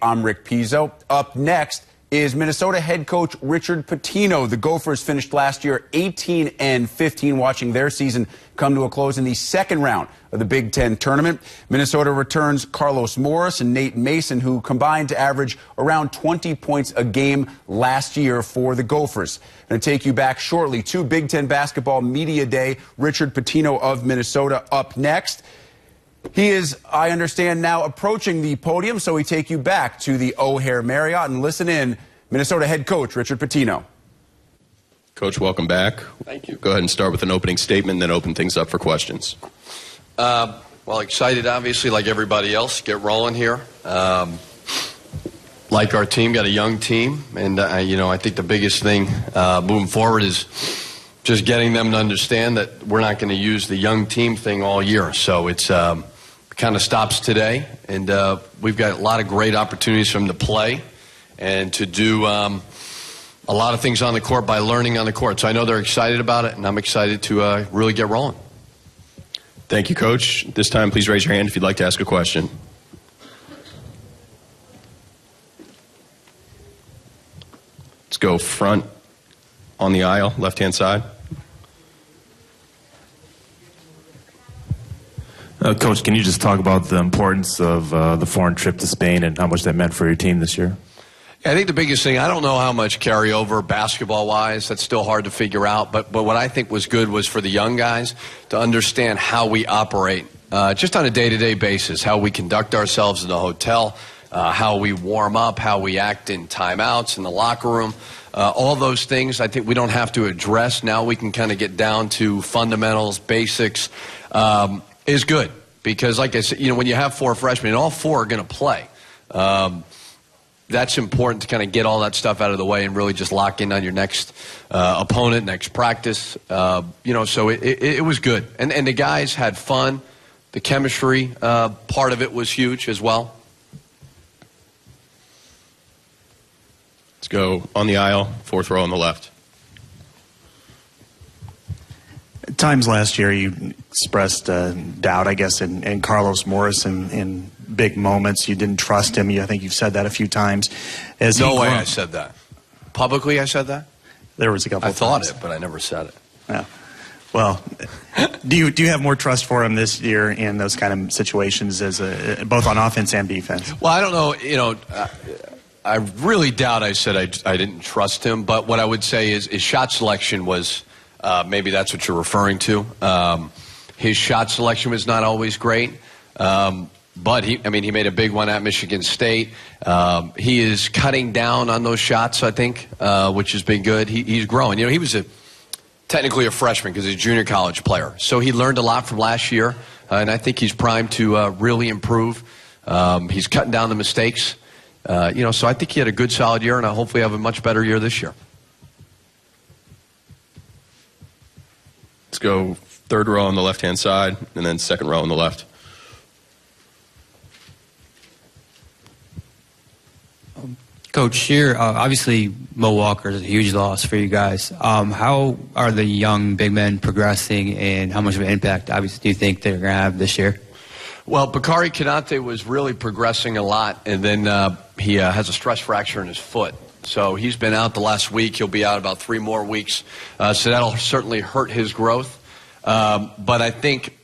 I'm Rick Pizzo. Up next is Minnesota head coach Richard Pitino. The Gophers finished last year 18-15, watching their season come to a close in the second round of the Big Ten tournament. Minnesota returns Carlos Morris and Nate Mason, who combined to average around 20 points a game last year for the Gophers. I'm going to take you back shortly to Big Ten Basketball Media Day. Richard Pitino of Minnesota up next. He is, I understand, now approaching the podium, so we take you back to the O'Hare Marriott and listen in. Minnesota head coach Richard Pitino. Coach, welcome back. Thank you. Go ahead and start with an opening statement, then open things up for questions. Well, excited, obviously, like everybody else, get rolling here. Like our team, got a young team, and, I think the biggest thing moving forward is just getting them to understand that we're not going to use the young team thing all year. So it's kind of stops today, and we've got a lot of great opportunities for them to play and to do a lot of things on the court by learning on the court. So I know they're excited about it, and I'm excited to really get rolling. Thank you, Coach. This time, please raise your hand if you'd like to ask a question. Let's go front on the aisle, left-hand side. Coach, can you just talk about the importance of the foreign trip to Spain and how much that meant for your team this year? I think the biggest thing, I don't know how much carryover basketball-wise. That's still hard to figure out. But what I think was good was for the young guys to understand how we operate just on a day-to-day basis, how we conduct ourselves in the hotel, how we warm up, how we act in timeouts in the locker room. All those things I think we don't have to address. Now we can kind of get down to fundamentals, basics, is good. Because like I said, when you have four freshmen, and all four are going to play, that's important to kind of get all that stuff out of the way and really just lock in on your next opponent, next practice. So it was good. And the guys had fun. The chemistry part of it was huge as well. Let's go on the aisle, fourth row on the left. At times last year you expressed doubt, I guess, in Carlos Morris in big moments. You didn't trust him. I think you've said that a few times. No way I said that. Publicly I said that? There was a couple of times. I thought it, but I never said it. Yeah. Well, do you have more trust for him this year in those kind of situations, as both on offense and defense? Well, I don't know. I really doubt I said I didn't trust him. But what I would say is his shot selection was maybe that's what you're referring to. His shot selection was not always great. But he made a big one at Michigan State. He is cutting down on those shots, I think, which has been good. He's growing. He was technically a freshman because he's a junior college player. So he learned a lot from last year, and I think he's primed to really improve. He's cutting down the mistakes. So I think he had a good, solid year, and I hopefully have a much better year this year. Let's go third row on the left-hand side, and then second row on the left. Coach, here, obviously Mo Walker is a huge loss for you guys. How are the young big men progressing, and how much of an impact, obviously, do you think they're going to have this year? Well, Bakari Konate was really progressing a lot, and then he has a stress fracture in his foot. So he's been out the last week. He'll be out about 3 more weeks. So that'll certainly hurt his growth. But I think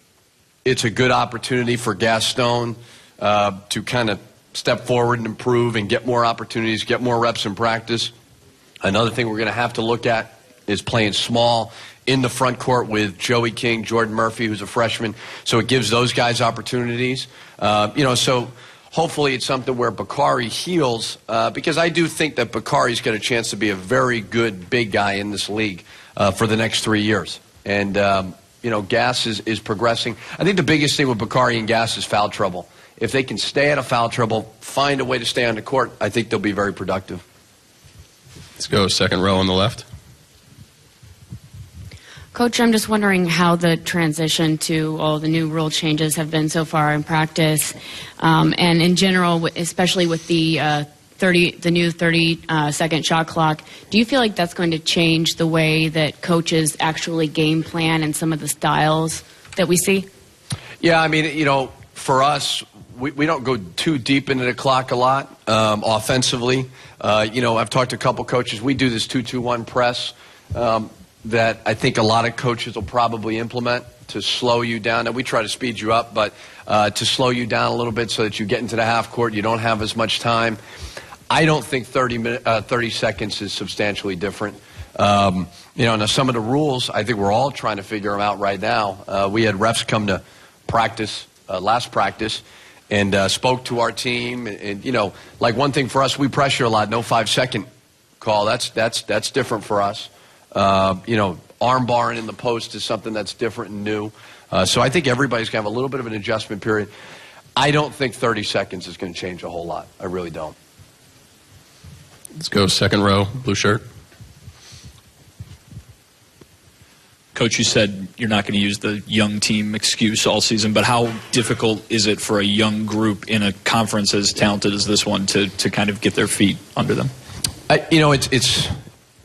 it's a good opportunity for Gaston to kind of step forward and improve and get more opportunities, get more reps in practice. Another thing we're going to have to look at is playing small in the front court with Joey King, Jordan Murphy, who's a freshman. So it gives those guys opportunities. So hopefully it's something where Bakari heals, because I do think that Bakari's got a chance to be a very good big guy in this league for the next 3 years. And, Gas is progressing. I think the biggest thing with Bakari and Gas is foul trouble. If they can stay out of foul trouble, find a way to stay on the court, I think they'll be very productive. Let's go second row on the left. Coach, I'm just wondering how the transition to all the new rule changes have been so far in practice, and in general, especially with the new 30-second shot clock. Do you feel like that's going to change the way that coaches actually game plan and some of the styles that we see? Yeah, for us, we don't go too deep into the clock a lot offensively. I've talked to a couple coaches. We do this 2-2-1 press that I think a lot of coaches will probably implement to slow you down. Now, we try to speed you up, but to slow you down a little bit so that you get into the half court, you don't have as much time. I don't think 30 seconds is substantially different. Now some of the rules, I think we're all trying to figure them out right now. We had refs come to practice, last practice, and spoke to our team. And like one thing for us, we pressure a lot. No 5-second call. That's different for us. Arm barring in the post is something that's different and new. So I think everybody's going to have a little bit of an adjustment period. I don't think 30 seconds is going to change a whole lot. I really don't. Let's go second row, blue shirt. Coach, you said you're not going to use the young team excuse all season, but how difficult is it for a young group in a conference as talented as this one to kind of get their feet under them?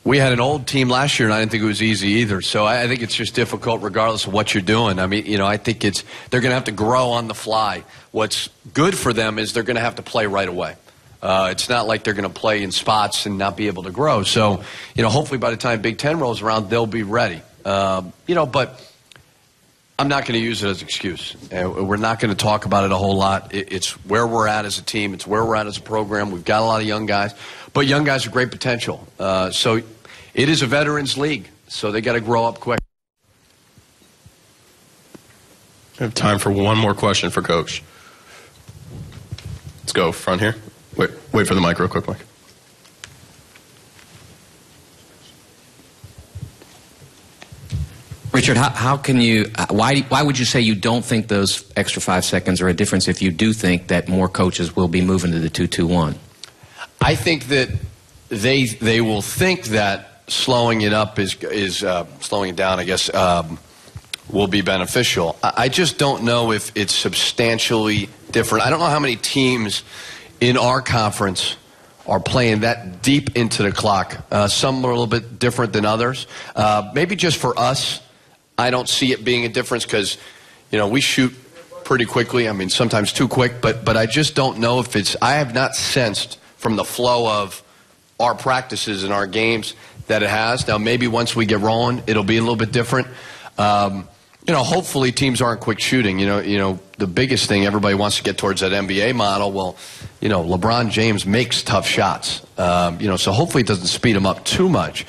We had an old team last year, and I didn't think it was easy either. So I think it's just difficult regardless of what you're doing. I mean, I think they're going to have to grow on the fly. What's good for them is they're going to have to play right away. It's not like they're going to play in spots and not be able to grow. So, hopefully by the time Big Ten rolls around, they'll be ready. But I'm not going to use it as an excuse. We're not going to talk about it a whole lot. It's where we're at as a team. It's where we're at as a program. We've got a lot of young guys. But young guys are great potential. So it is a veterans league. So they got to grow up quick. I have time for one more question for Coach. Let's go front here. Wait for the mic real quick, Mike. Richard, how can you? Why would you say you don't think those extra 5 seconds are a difference if you do think that more coaches will be moving to the 2-2-1? I think that they will think that slowing it up is slowing it down, I guess, will be beneficial. I just don't know if it's substantially different. I don't know how many teams in our conference are playing that deep into the clock. Some are a little bit different than others. Maybe just for us, I don't see it being a difference because, we shoot pretty quickly. I mean, sometimes too quick, but I just don't know if it's – I have not sensed from the flow of our practices and our games that it has. Now, maybe once we get rolling, it'll be a little bit different. Hopefully teams aren't quick shooting. The biggest thing, everybody wants to get towards that NBA model. Well, LeBron James makes tough shots. So hopefully it doesn't speed them up too much.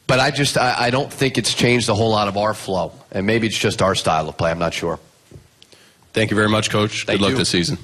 But I don't think it's changed a whole lot of our flow. And maybe it's just our style of play. I'm not sure. Thank you very much, Coach. Thank Good luck you. this season.